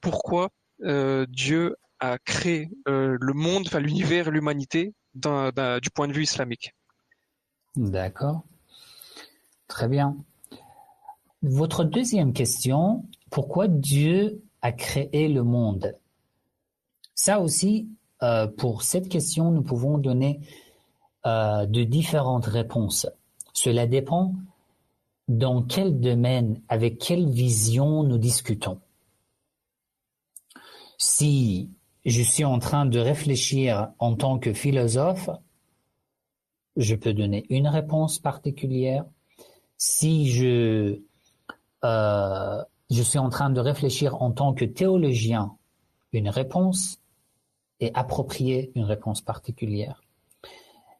pourquoi Dieu a créé le monde, enfin l'univers, l'humanité, du point de vue islamique. D'accord, très bien. Votre deuxième question, pourquoi Dieu a créé le monde? Ça aussi, pour cette question, nous pouvons donner de différentes réponses. Cela dépend dans quel domaine, avec quelle vision nous discutons. Si je suis en train de réfléchir en tant que philosophe, je peux donner une réponse particulière. Si je suis en train de réfléchir en tant que théologien, une réponse est appropriée, une réponse particulière.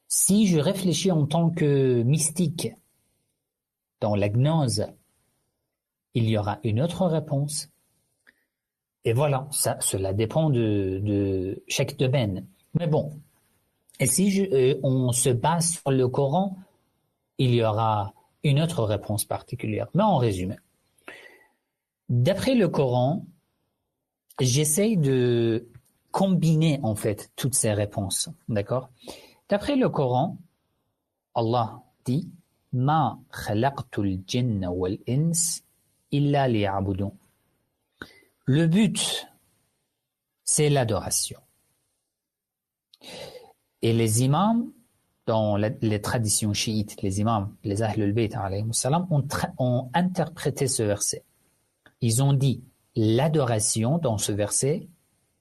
Si je réfléchis en tant que mystique, dans la gnose, il y aura une autre réponse. Et voilà, cela dépend de chaque domaine. Mais bon, et si on se base sur le Coran, il y aura une autre réponse particulière. Mais en résumé, d'après le Coran, j'essaye de combiner en fait toutes ces réponses. D'accord? D'après le Coran, Allah dit « Ma khalaqtul jinna wal ins illa liya'budun » Le but, c'est l'adoration. Et les imams, dans les traditions chiites, les imams, les Ahlul Bayt, ont interprété ce verset. Ils ont dit, l'adoration dans ce verset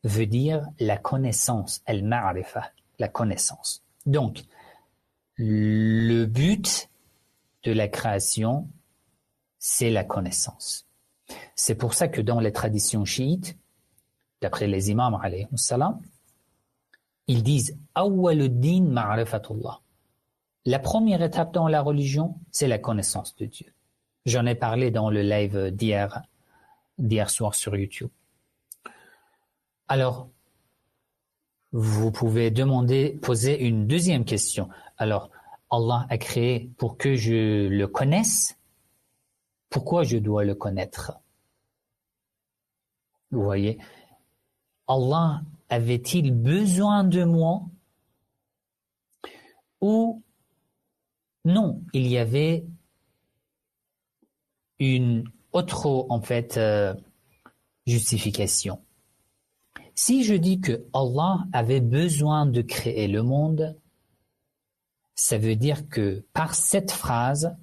veut dire la connaissance, al-ma'rifa, la connaissance. Donc, le but de la création, c'est la connaissance. C'est pour ça que dans les traditions chiites, d'après les imams alayhi salam, ils disent awwaluddin ma'rifatullah. La première étape dans la religion, c'est la connaissance de Dieu. J'en ai parlé dans le live d'hier soir sur YouTube. Alors, vous pouvez poser une deuxième question. Alors, Allah a créé pour que je le connaisse. Pourquoi je dois le connaître? Vous voyez, Allah avait-il besoin de moi? Ou non, il y avait une autre, en fait, justification. Si je dis que Allah avait besoin de créer le monde, ça veut dire que par cette phrase,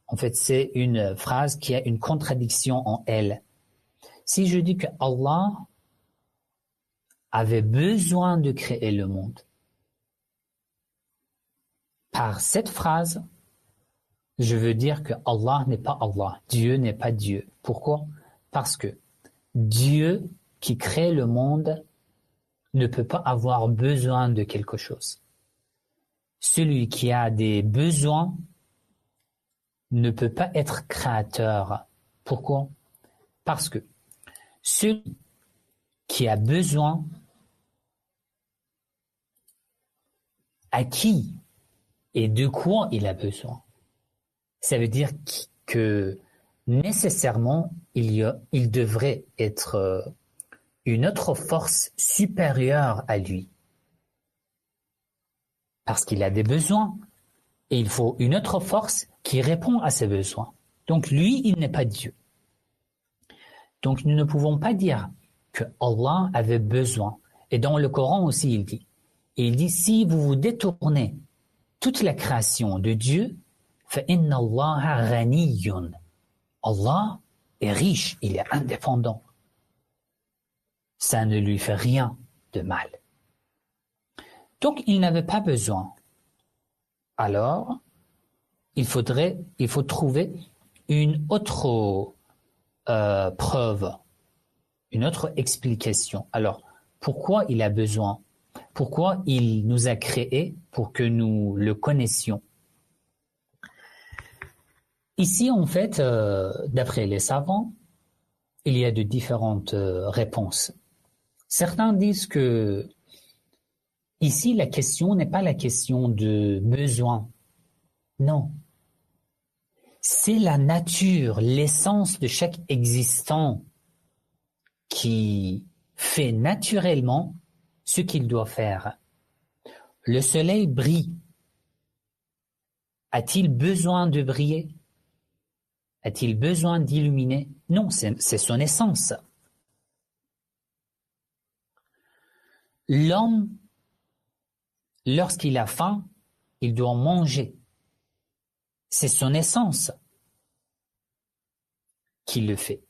en fait, c'est une phrase qui a une contradiction en elle. Si je dis que Allah avait besoin de créer le monde, par cette phrase, je veux dire que Allah n'est pas Allah, Dieu n'est pas Dieu. Pourquoi? Parce que Dieu qui crée le monde ne peut pas avoir besoin de quelque chose. Celui qui a des besoins ne peut pas être créateur. Pourquoi? Parce que celui qui a besoin, à qui et de quoi il a besoin? Ça veut dire que nécessairement, il devrait être une autre force supérieure à lui. Parce qu'il a des besoins. Et il faut une autre force qui répond à ses besoins. Donc lui, il n'est pas Dieu. Donc nous ne pouvons pas dire que Allah avait besoin. Et dans le Coran aussi, il dit. Et il dit, si vous vous détournez toute la création de Dieu, فَإِنَّ اللَّهَ غَنِيٌّ. Allah est riche, il est indépendant. Ça ne lui fait rien de mal. Donc il n'avait pas besoin. Alors, il faut trouver une autre preuve, une autre explication. Alors, pourquoi il a besoin? Pourquoi il nous a créés pour que nous le connaissions? Ici, en fait, d'après les savants, il y a de différentes réponses. Certains disent que ici, la question n'est pas la question de besoin. Non. C'est la nature, l'essence de chaque existant qui fait naturellement ce qu'il doit faire. Le soleil brille. A-t-il besoin de briller? A-t-il besoin d'illuminer? Non, c'est son essence. L'homme, lorsqu'il a faim, il doit manger. C'est son essence qui le fait.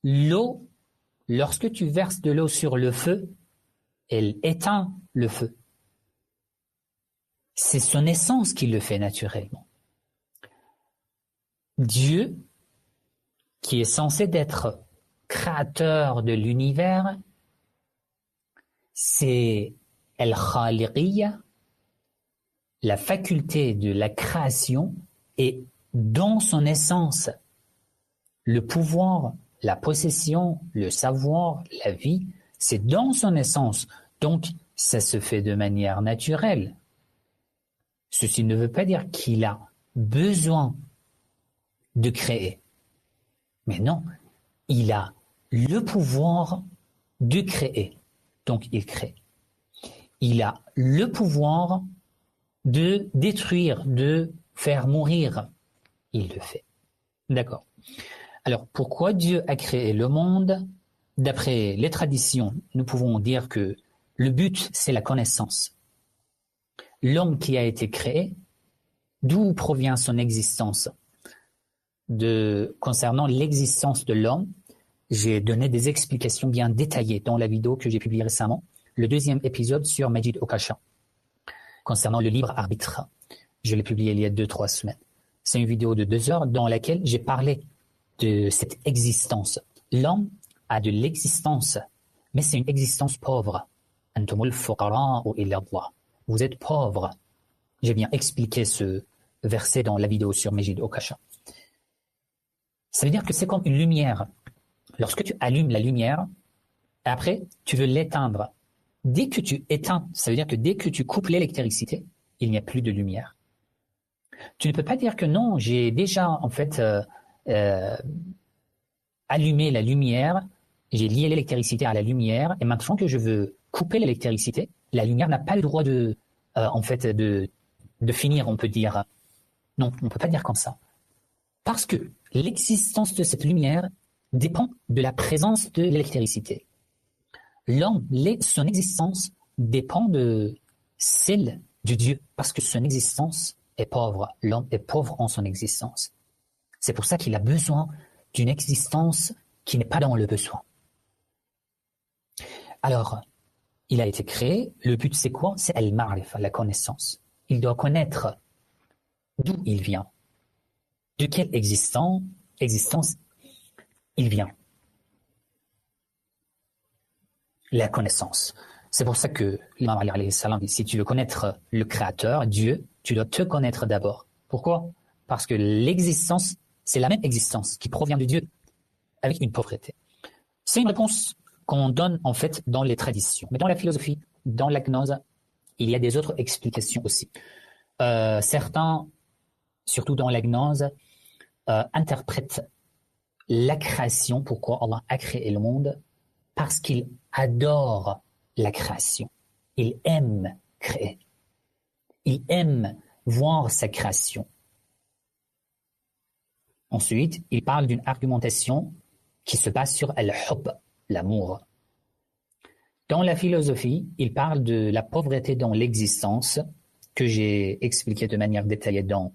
L'eau, lorsque tu verses de l'eau sur le feu, elle éteint le feu. C'est son essence qui le fait naturellement. Dieu, qui est censé être créateur de l'univers, c'est El-Khaliqiyya, la faculté de la création, et dans son essence, le pouvoir, la possession, le savoir, la vie, c'est dans son essence. Donc, ça se fait de manière naturelle. Ceci ne veut pas dire qu'il a besoin de créer. Mais non, il a le pouvoir de créer. Donc, il crée. Il a le pouvoir de détruire, de faire mourir. Il le fait. D'accord. Alors, pourquoi Dieu a créé le monde? D'après les traditions, nous pouvons dire que le but, c'est la connaissance. L'homme qui a été créé, d'où provient son existence? Concernant l'existence de l'homme, j'ai donné des explications bien détaillées dans la vidéo que j'ai publiée récemment, le 2e épisode sur Majid Okasha, concernant le libre arbitre. Je l'ai publié il y a 2-3 semaines. C'est une vidéo de 2 heures dans laquelle j'ai parlé de cette existence. L'homme a de l'existence, mais c'est une existence pauvre. Antumul fuqara'u ila Allah. Vous êtes pauvre. J'ai bien expliqué ce verset dans la vidéo sur Majid Okasha. Ça veut dire que c'est comme une lumière. Lorsque tu allumes la lumière, après, tu veux l'éteindre. Dès que tu éteins, ça veut dire que dès que tu coupes l'électricité, il n'y a plus de lumière. Tu ne peux pas dire que non, j'ai déjà en fait allumé la lumière, j'ai lié l'électricité à la lumière, et maintenant que je veux couper l'électricité, la lumière n'a pas le droit de finir, on peut dire. Non, on ne peut pas dire comme ça. Parce que l'existence de cette lumière dépend de la présence de l'électricité. L'homme, son existence dépend de celle de Dieu, parce que son existence est pauvre. L'homme est pauvre en son existence. C'est pour ça qu'il a besoin d'une existence qui n'est pas dans le besoin. Alors, il a été créé. Le but, c'est quoi? C'est al-ma'rifa, la connaissance. Il doit connaître d'où il vient, de quelle existence il vient. La connaissance. C'est pour ça que l'imam Ali alayhi salam dit, si tu veux connaître le Créateur, Dieu, tu dois te connaître d'abord. Pourquoi? Parce que l'existence, c'est la même existence qui provient de Dieu avec une pauvreté. C'est une réponse qu'on donne en fait dans les traditions. Mais dans la philosophie, dans la gnose, il y a des autres explications aussi. Certains, surtout dans la gnose, interprètent la création, pourquoi Allah a créé le monde, parce qu'il adore la création. Il aime créer. Il aime voir sa création. Ensuite, il parle d'une argumentation qui se base sur al-hubb, l'amour. Dans la philosophie, il parle de la pauvreté dans l'existence, que j'ai expliqué de manière détaillée dans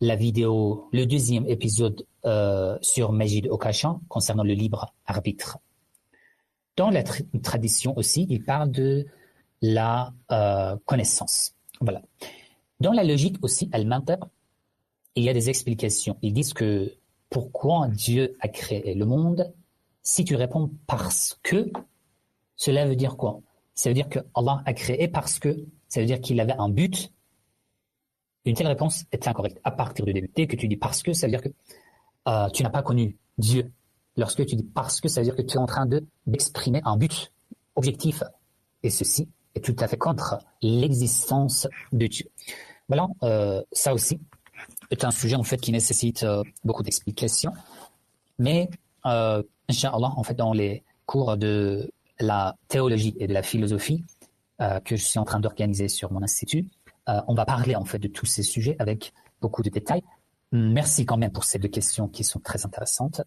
la vidéo, le 2e épisode sur Majid Okasha, concernant le libre arbitre. Dans la tradition aussi, il parle de la connaissance. Voilà. Dans la logique aussi, al-mantiq, il y a des explications. Ils disent que pourquoi Dieu a créé le monde, si tu réponds parce que, cela veut dire quoi? Ça veut dire que Allah a créé parce que, ça veut dire qu'il avait un but. Une telle réponse est incorrecte à partir du début. Dès que tu dis parce que, ça veut dire que tu n'as pas connu Dieu. Lorsque tu dis parce que, ça veut dire que tu es en train d'exprimer un but objectif. Et ceci est tout à fait contre l'existence de Dieu. Voilà, ça aussi est un sujet en fait qui nécessite beaucoup d'explications. Mais Inch'Allah, en fait, dans les cours de la théologie et de la philosophie que je suis en train d'organiser sur mon institut, on va parler en fait de tous ces sujets avec beaucoup de détails. Merci quand même pour ces deux questions qui sont très intéressantes.